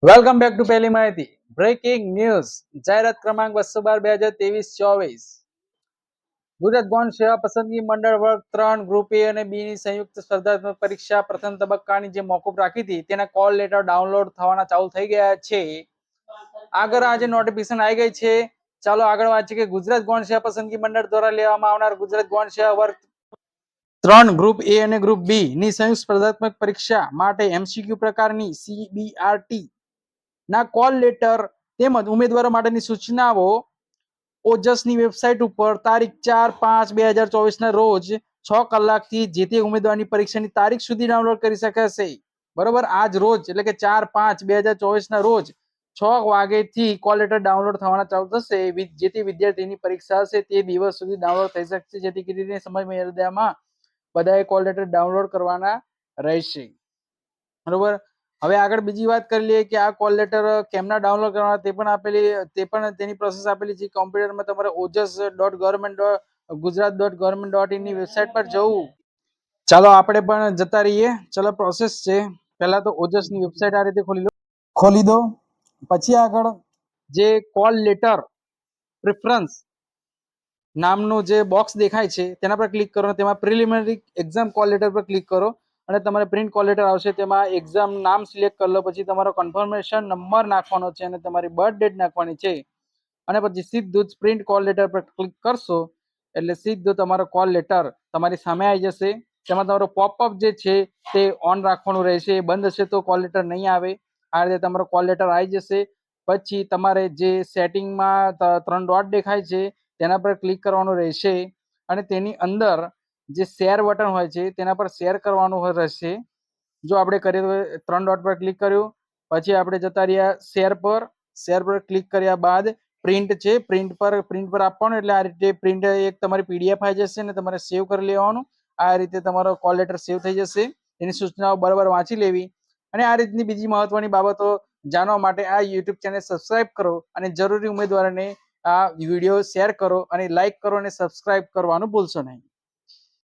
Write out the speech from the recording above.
Welcome back to પહેલી માહિતી. Breaking news. જાહેરાત ક્રમાંક 212/2024. ગુજરાત ગૌણ સેવા પસંદગી મંડળ વર્ગ 3 ગ્રુપ એ અને બી ની સંયુક્ત સ્પર્ધાત્મક પરીક્ષા પ્રથમ તબક્કાની જે મોકૂફ રાખી હતી તેના કોલ લેટર ડાઉનલોડ થવાના ચાલુ થઈ ગયા છે. આગળ આજે નોટિફિકેશન આવી ગઈ છે. ચાલો આગળ વાંચીએ કે ગુજરાત ગૌણ સેવા પસંદગી મંડળ દ્વારા લેવામાં આવનાર ગુજરાત ગૌણ સેવા વર્ગ 3 ગ્રુપ એ અને ગ્રુપ બી ની સંયુક્ત સ્પર્ધાત્મક પરીક્ષા માટે એમસીક્યુ પ્રકારની CBRT ના કોલ લેટર તેમજ ઉમેદવારો માટેની સૂચનાઓ ઓજસની વેબસાઇટ ઉપર તારીખ 4/5/2024 ના રોજ 6 કલાકથી જે તે ઉમેદવારની પરીક્ષાની તારીખ સુધી ડાઉનલોડ કરી શકાશે. બરોબર, આજ રોજ એટલે કે 4/5/2024 ના રોજ 6 વાગ્યાથી કોલ લેટર ડાઉનલોડ થવાના ચાલુ થશે. જે તે વિદ્યાર્થીની પરીક્ષા હશે તે દિવસ સુધી ડાઉનલોડ થઈ શકશે, જેથી કરીને સમય મર્યાદામાં બધાએ કોલ લેટર ડાઉનલોડ કરવાના રહેશે. બરોબર, હવે આગળ બીજી વાત કરી લઈએ કે આ કોલ લેટર કેમના ડાઉનલોડ કરવાના તે પણ તેની પ્રોસેસ આપેલી છે. કોમ્પ્યુટરમાં તમારે ojs.government.gujarat.government.in ની વેબસાઇટ પર જવું. ચાલો આપણે પણ જતા રહીએ. ચલો પ્રોસેસ છે. પહેલા તો ઓજસ ની વેબસાઇટ આ રીતે ખોલી દો. પછી આગળ જે કોલ લેટર પ્રેફરન્સ નામનું જે બોક્સ દેખાય છે તેના પર ક્લિક કરો. તેમાં પ્રિલિમિનરી એક્ઝામ કોલ લેટર પર ક્લિક કરો અને તમારે પ્રિન્ટ કોલ લેટર આવશે. તેમાં એક્ઝામ નામ સિલેક્ટ કરી લો. પછી તમારો કન્ફર્મેશન નંબર નાખવાનો છે અને તમારી બર્થ ડેટ નાખવાની છે અને પછી સીધું જ પ્રિન્ટ કોલ લેટર પર ક્લિક કરશો એટલે સીધું તમારો કોલ લેટર તમારી સામે આવી જશે. તેમાં તમારો પોપઅપ જે છે તે ઓન રાખવાનું રહેશે. બંધ હશે તો કોલ લેટર નહીં આવે. આ રીતે તમારો કોલ લેટર આવી જશે. પછી તમારે જે સેટિંગમાં 3 ડોટ દેખાય છે તેના પર ક્લિક કરવાનું રહેશે અને તેની અંદર જે શેર બટન હોય છે તેના પર શેર કરવાનું રહેશે. જો આપણે કરીએ તો 3 ડોટ પર ક્લિક કર્યું, પછી આપણે જતા રહ્યા શેર પર ક્લિક કર્યા બાદ પ્રિન્ટ છે, પ્રિન્ટ પર આપવાનું એટલે આ રીતે પ્રિન્ટ એક તમારી પીડીએફ આવી જશે અને તમારે સેવ કરી લેવાનું. આ રીતે તમારો કોલ લેટર સેવ થઈ જશે. એની સૂચનાઓ બરાબર વાંચી લેવી અને આ રીતની બીજી મહત્વની બાબતો જાણવા માટે આ યુટ્યુબ ચેનલ સબસ્ક્રાઇબ કરો અને જરૂરી ઉમેદવારોને આ વિડીયો શેર કરો અને લાઈક કરો અને સબસ્ક્રાઇબ કરવાનું ભૂલશો નહીં.